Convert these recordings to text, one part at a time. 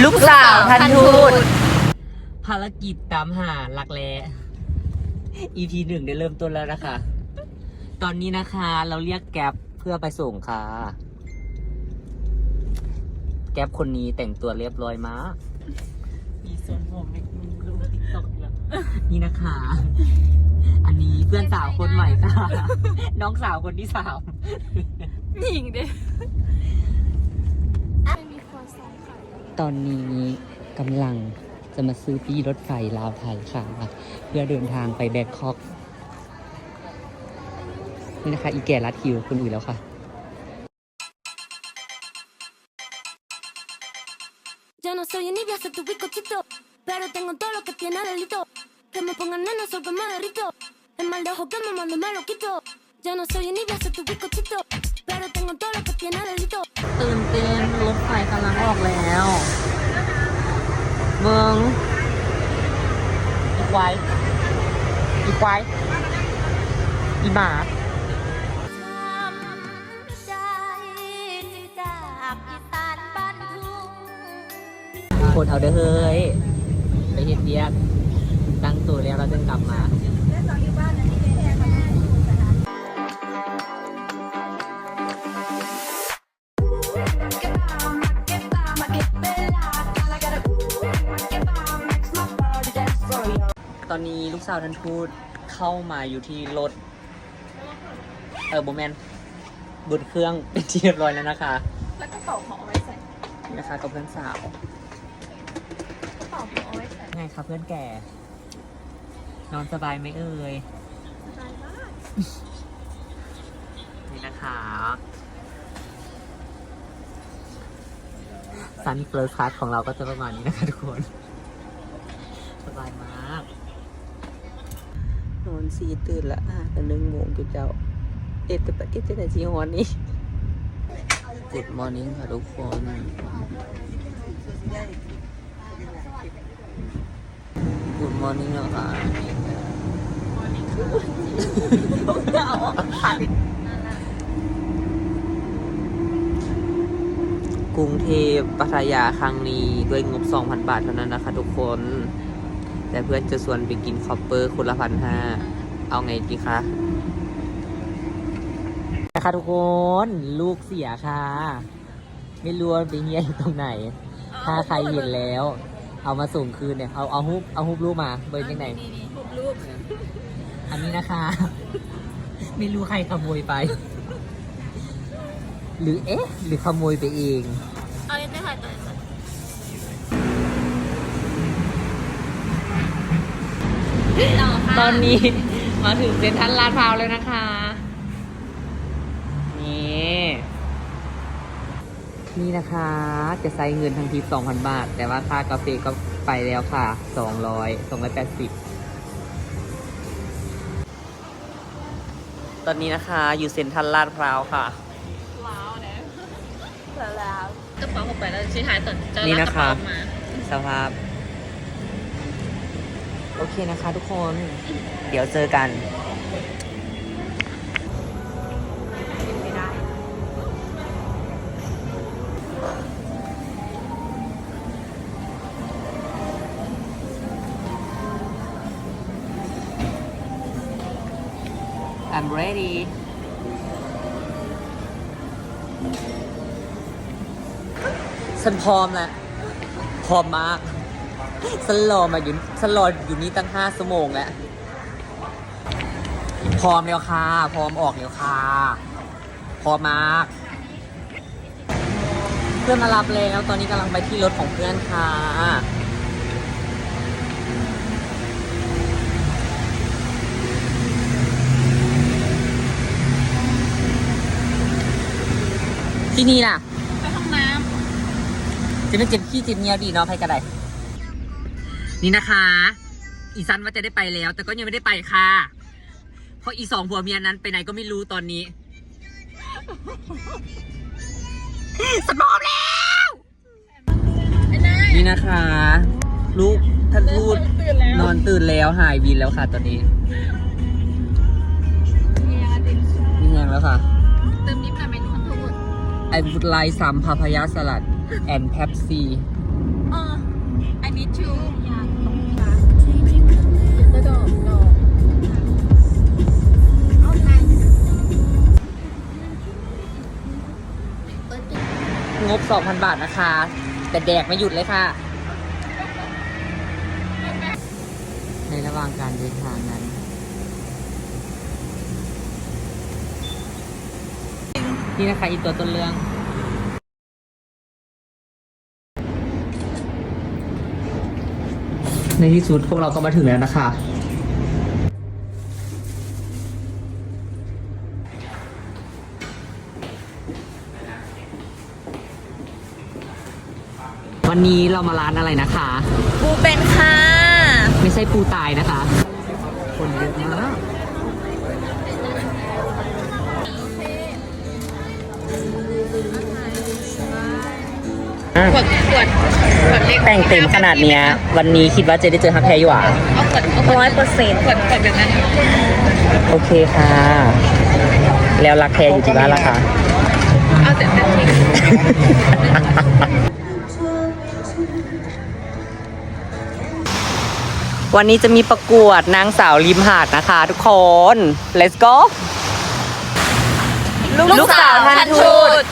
ลูกสาวท่านทูต ภารกิจตามหาลักแร้ EP 1ได้เริ่มต้นแล้วนะคะ ตอนนี้นะคะเราเรียกแก๊ปเพื่อไปส่งค่ะ แก๊ปคนนี้แต่งตัวเรียบร้อยมากมีส่วนผมในรูปติ๊กต็อกแล้วนี่นะคะ อันนี้เพื่อนสาวคนใหม่ค่ะ น้องสาวคนที่ 3 หญิงเด้ ตอนนี้กำลังจะมาซื้อปีรถไฟลาวไทยค่ะ เพื่อเดินทางไปแบงคอกนี่นะคะ อีแก่รัดคิวคนอื่นแล้วค่ะ Yo no soy envidia, soy tu bizcochito, pero tengo todo lo que tiene delito. Que me pongan nena, soy que me derrito. El mal de ojo que me mando me lo quito. Yo no soy envidia, soy tu bizcochito, pero tengo todo lo que tiene delito. ตื่นเต้นรถไฟกำลังออกแล้วเมืองอีควายอีหมา โคตรเอาเด้อเฮ้ยไปเฮ็ดเบียกตั้งตัวแล้วเราจะกลับมา ตอนนี้ลูกสาวท่านทูตเข้ามาอยู่ที่รถโบแมนบนเครื่องเป็นที่เรียบร้อยแล้วนะคะ แล้วกระเป๋าของเอาไว้ใส่ นี่นะคะกับเพื่อนสาว กระเป๋าของเอาไว้ใส่ ไงครับเพื่อนแก่ นอนสบายไหมเอ่ย สบายมาก นี่นะคะซันเฟิร์สคลาสของเราก็จะประมาณนี้นะคะทุกคน สบายมากนอนสีตื่นละแต่1 โมงจุดเจ้าแต่ไหนจีฮอนนี่ Good morning ค่ะทุกคน Good morning นะคะกรุงเทพพัทยาครั้งนี้ด้วยงบ 2,000 บาทเท่านั้นนะคะทุกคน แต่เพื่อนจะชวนไปกินคอปเปอร์คนละ1,500เอาไงดีคะนะคะทุกคนลูกเสียค่ะ ไม่รู้ว่าไปเฮียอยู่ตรงไหน ถ้าใครเห็นแล้ว เอามาส่งคืนเนี่ยเอาฮุบรูปมาเบอร์ยังไง รูปรูป อันนี้นะคะ ไม่รู้ใครขโมยไป หรือขโมยไปเอง เอาเล่นได้ค่ะตอนนี้มาถึงเซ็นทรัลลาดพร้าวแล้วนะคะ นี่นะคะจะใช้เงินทั้งที2,000 บาท แต่ว่าค่ากาแฟก็ไปแล้วค่ะ280 ตอนนี้นะคะอยู่เซ็นทรัลลาดพร้าวค่ะ ว้าวเนี่ยแล้วกระเป๋าผมไปแล้วชิ้นท้ายต่อเจอ นี่ แล้ว นะ กระ คะ เป๋ามา สภาพ โอเคนะคะทุกคน เดี๋ยวเจอกัน I'm ready ฉันพร้อมแล้ว พร้อมมาก ฉันรออยู่นี่ตั้ง5 ชั่วโมงแล้ว พร้อมแล้วค่ะ พร้อมออกแล้วค่ะ พร้อมมาก เพื่อนมารับแล้ว ตอนนี้กำลังไปที่รถของเพื่อนค่ะ ที่นี่น่ะ ไปห้องน้ จะไม่เจ็บขี้เจ็บเงี้ยวดีเนาะใครกระไดนี่นะคะ อีซันว่าจะได้ไปแล้ว แต่ก็ยังไม่ได้ไปค่ะ เพราะอี2 ผัวเมียนั้นไปไหนก็ไม่รู้ตอนนี้ สมองแล้ว ำ นี่นะคะ ลูกท่านพูด ตื่นแล้ว นอนตื่นแล้วหายวินแล้วค่ะตอนนี้ นี่ยังแล้วค่ะ เติมนิดหน่อยไหมทุกคน I would like some papaya salad and Pepsi อ๋อ ทิชชู่ แล้วดอกงบ 2,000 บาทนะคะ แต่แดกไม่หยุดเลยค่ะ ในระหว่างการเดินทางนั้น นี่นะคะอีกตัวต้นเรื่อง ในที่สุดพวกเราก็มาถึงแล้วนะคะ วันนี้เรามาร้านอะไรนะคะ ปูเป็นค่ะ ไม่ใช่ปูตายนะคะ คนเยอะมาก ขวดเล็ก แต่งเต็มขนาดเนี้ย วันนี้คิดว่าจะได้เจอฮักแพรอยู่อ่ะ เอาขวด100%ขวดแบบนั้น โอเคค่ะ แล้วรักแพรอยู่ที่บ้านละคะ เอาแต่ทิ้ง วันนี้จะมีประกวดนางสาวริมหาดนะคะทุกคน let's go ลูกสาวทันทูต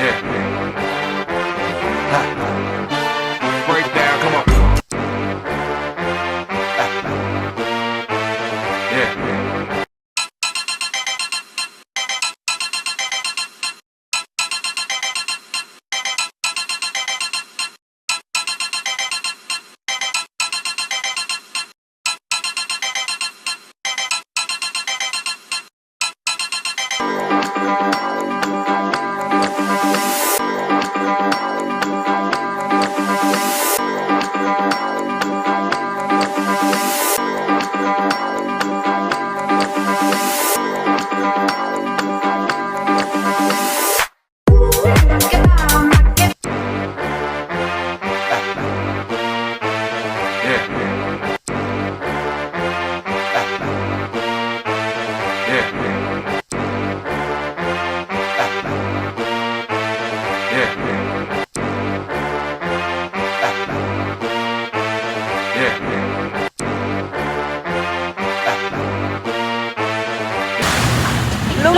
Yeah. Ha. Break down, come on. Yeah. Yeah.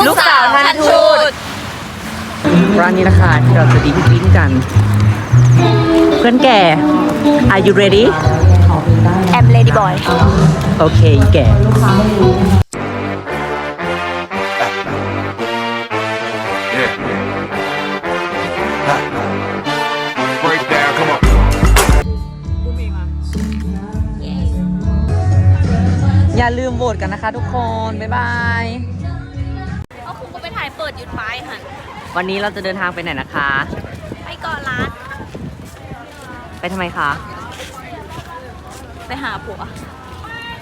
ลูกสาวทันทูต ร้านนี้นะคะที่เราจะดิ้นกัน เพื่อนแก่ are you ready I'm Lady Boy โอเคแก่ Yeah. Ha. Break down, come on. อย่าลืมโหวตกันนะคะทุกคน บ๊ายบาย เอาคุณก็ไปถ่ายเปิดหยุดไปค่ะ วันนี้เราจะเดินทางไปไหนนะคะ ไปก่อนร้าน ไปทำไมคะ ไปหาผัว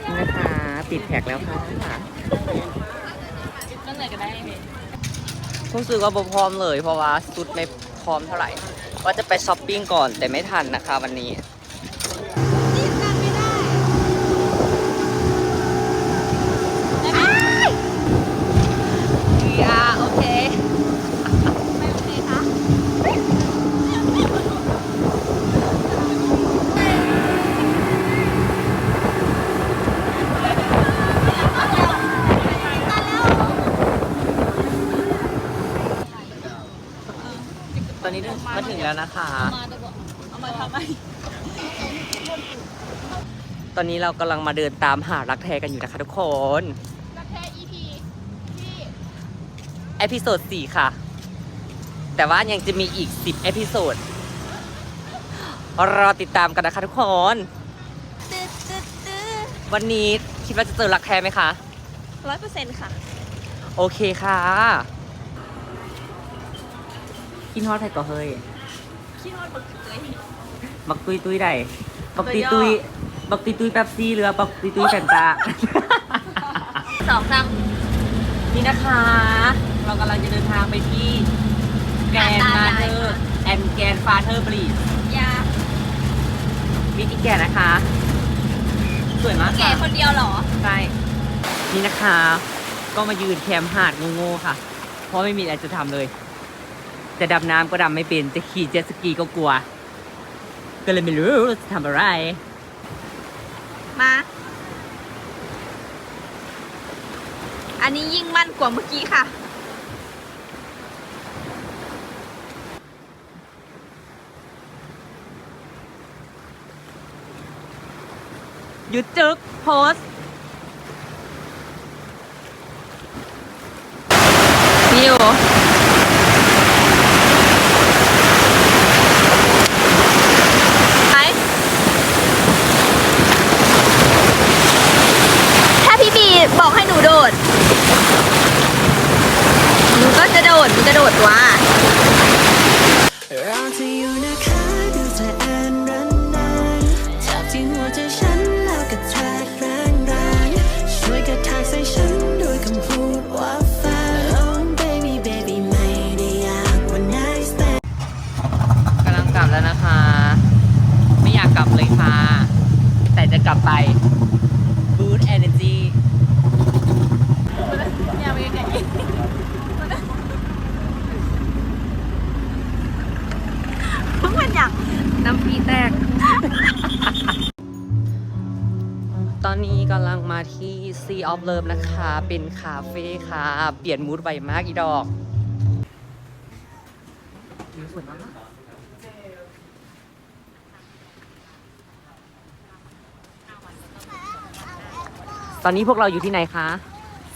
นี่นะคะติดแท็กแล้วค่ะ ก็เลยก็ได้ไหม รู้สึกว่าบ่พร้อมเลย เพราะว่าสุดไม่พร้อมเท่าไหร่ ว่าจะไปช้อปปิ้งก่อนแต่ไม่ทันนะคะวันนี้ โอเคไม่โอเคคะ ตอนนี้มาถึงแล้วนะคะ มาได้บอกเอามาทำไม ตอนนี้เรากำลังมาเดินตามหารักแท้กันอยู่นะคะทุกคน รักแท้ EP ที่ เอพิโซด 4 ค่ะ แต่ว่ายังจะมีอีก 10 เอพิโซด รอติดตามกันนะคะทุกคน วันนี้คิดว่าจะเจอรักแท้ไหมคะ 100%ค่ะ โอเคค่ะกินฮอดไทยก็เฮ้ย ขี้นอนบักเลย บักตุยตุยได้บักตุยตุยบักตุยตุยแป๊บซี่เรือบักตุยตุยแฟนตา 2 3 นี่นะคะ เรากำลังจะเดินทางไปที่แกรนด์มาเธอร์แอนด์แกรนด์ฟาเธอร์บรีด ยา วิธีแก่นะคะ สวยมาก แก ค่ะ คนเดียวเหรอ ใช่นี่นะคะ ก็มายืนแคมป์หาดโง่ๆค่ะ เพราะไม่มีอะไรจะทำเลย จะดำน้ำก็ดำไม่เป็นจะขี่เจ็ตสกีก็กลัว ก็เลยไม่รู้จะทำอะไรมา อันนี้ยิ่งมั่นกว่าเมื่อกี้ค่ะ หยุดจึกโพสนี่อยู่ไปถ้าพี่บีบอกให้หนูโดด หนูก็จะโดด หนูจะโดดว่ารอเธออยู่นะคะดูเธอแอนรันนานจับที่หัวใจฉันแล้วก็แทรกแรงแรงช่วยกระแทกใส่ฉันด้วยคำพูดว่าแฟน Oh baby baby ไม่ได้อยากว่า nice thing กำลังกลับแล้วนะคะ ไม่อยากกลับเลยค่ะ แต่จะกลับไป Boost Energy อยากไปไกลเพิ่งเป็นอย่าง น้ำพีแตก ตอนนี้กำลังมาที่ Sea of Love นะคะ เป็นคาเฟ่ค่ะ เปลี่ยนมูดไวมากอีดอกสวยมากตอนนี้พวกเราอยู่ที่ไหนคะ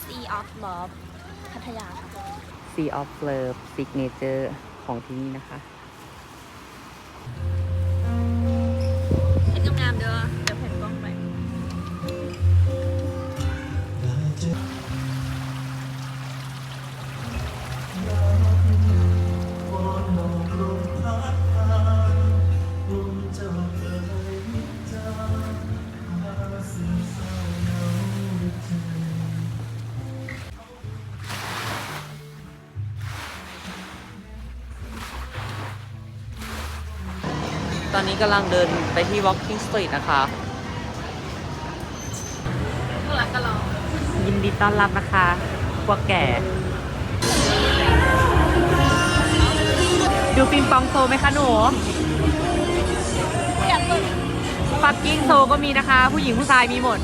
Sea of Love พัทยาค่ะ Sea of Love Signature ของที่นี่นะคะ เห็นงามๆเด้อเดี๋ยวเพ่นกล้องไปตอนนี้กำลังเดินไปที่ Walking Street นะคะ ก็รักกันหรอ ยินดีต้อนรับนะคะ พวกแก่ ดูปิงปองโซไหมคะหนู อยากเปิด ปักกิ้งโซก็มีนะคะ ผู้หญิงผู้ชายมีหมด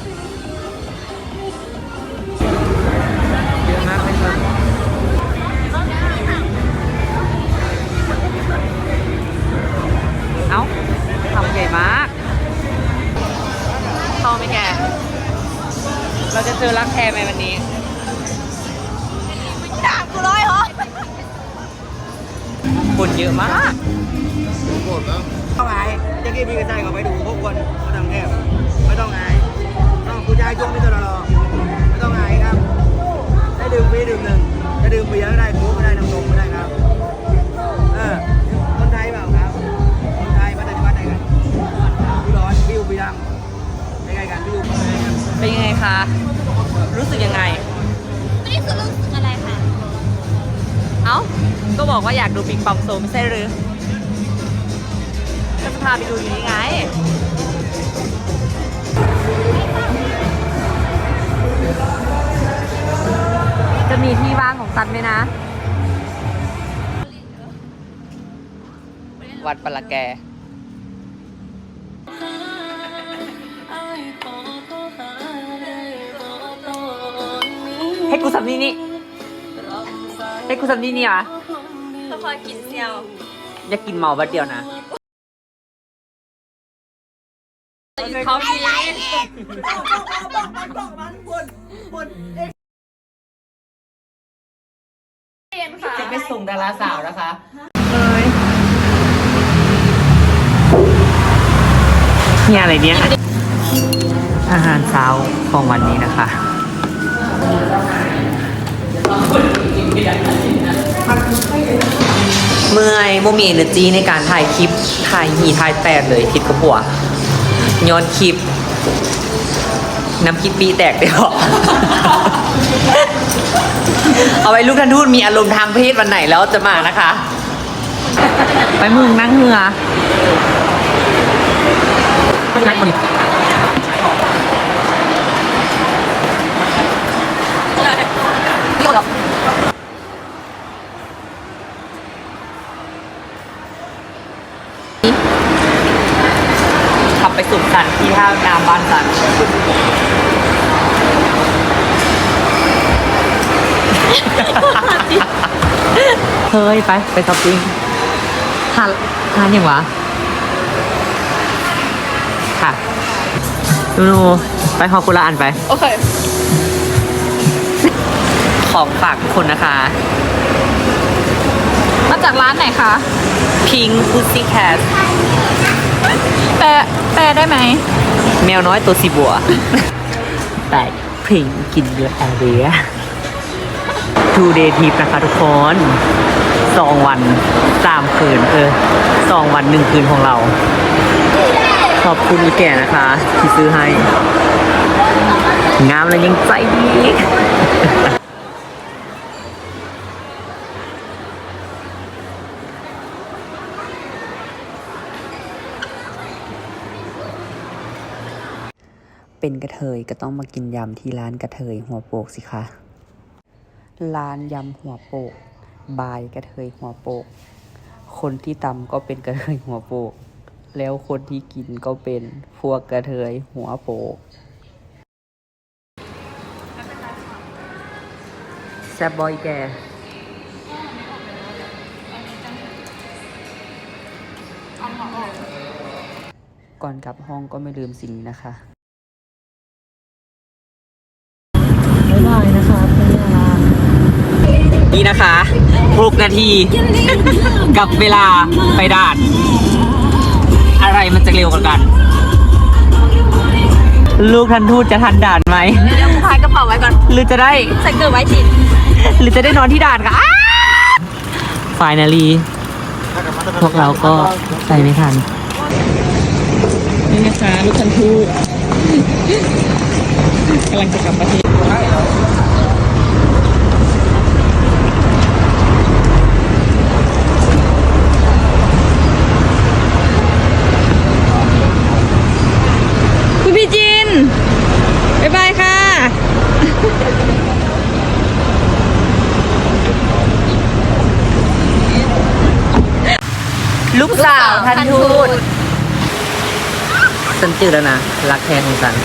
เยอะมากเลยค่ะเอ้าทำใหญ่มากเข้าไหมแก เราจะเจอรักแท้ไหมวันนี้ ด่ากูร้อยเหรอ คนเยอะมาก ต้องอายจะกี้พี่กระจายเขาไปดูพวกคนมาทำแทบไม่ต้องอายต้องคุณยายช่วงนี้ตลอดไม่ต้องอายครับได้ดื่มฟรีดื่มหนึ่งจะดื่มเบียร์ก็ได้โค้กก็ได้น้ำนมก็ได้ครับคนไทยเปล่าครับคนไทยมาจากจังหวัดไหนกันพี่ร้อนพี่อยู่พี่ดังใกล้ๆกันพี่อยู่ เป็นยังไงคะ รู้สึกยังไง ไม่ได้รู้สึกอะไรค่ะ เอ้า ก็บอกว่าอยากดูปิงปองโซไม่ใช่หรือก็จะพาไปดูอยู่นี่ไง จะมีที่ว่างของซันไหมนะ วัดปะละแก ให้กูสำนีนี่ให้กูสำนีนี่วะ ค่อยๆกินเซียว อยากกินเมาบัดเดียวนะ เขามี จะไปส่งดาราสาวนะคะเนี่ยอะไรเนี่ย อาหารเช้าของวันนี้นะคะ เมื่อยโมมี energy ในการถ่ายคลิป ถ่ายหีถ่ายแตกเลยทิดกระปัวย้อนคลิป น้ำพริกปีแตกเดี๋ยว เอาไว้ลูกท่านทูตมีอารมณ์ทางเพศวันไหนแล้วจะมานะคะ ไปมึงนั่งเหงื่อนั่งมัน ขับไปสุดสันที่ท่าน้ำบ้านสันเฮ้ยไปช้อปปิ้งทานยังวะค่ะนูไปขอคุณละอันไป โอเค ของฝากทุกคนนะคะ มาจากร้านไหนคะ Pink Pussycat แปลได้ไหม แมวน้อยตัวสีบัว แต่พิงกินเยอะแอเรีย 2 day trip นะคะทุกคน2 วัน 3 คืน2 วัน 1 คืนของเรา ขอบคุณอีแก่นะคะ ที่ซื้อให้ งามและยังใจดี เป็นกระเทยก็ต้องมากินยำที่ร้านกระเทยหัวโปกสิคะ ร้านยำหัวโปกบายกระเทยหัวโปก คนที่ตำก็เป็นกระเทยหัวโปก แล้วคนที่กินก็เป็นพวกกระเทยหัวโปกแซ่บบอยแกก่อนกลับห้องก็ไม่ลืมสิ่งนี้นะคะบ๊ายบายนะคะเพื่อนนี่นะคะ6 นาที กับเวลาไปด่าน อะไรมันจะเร็วกว่ากัน ลูกทันทูตจะทันด่านไหม เดี๋ยวพายกระเป๋าไว้ก่อน หรือจะได้ ใส่เกลือไว้จิต หรือจะได้นอนที่ด่านคะFinally พวกเราก็ไปไม่ทัน นี่นะคะลูกทันทูตกำลังจะกลับประเทศคุณพี่จิน บ๊ายบายค่ะ ลูกสาวทันทูตฉันจืดแล้วนะ รักแท้ของฉัน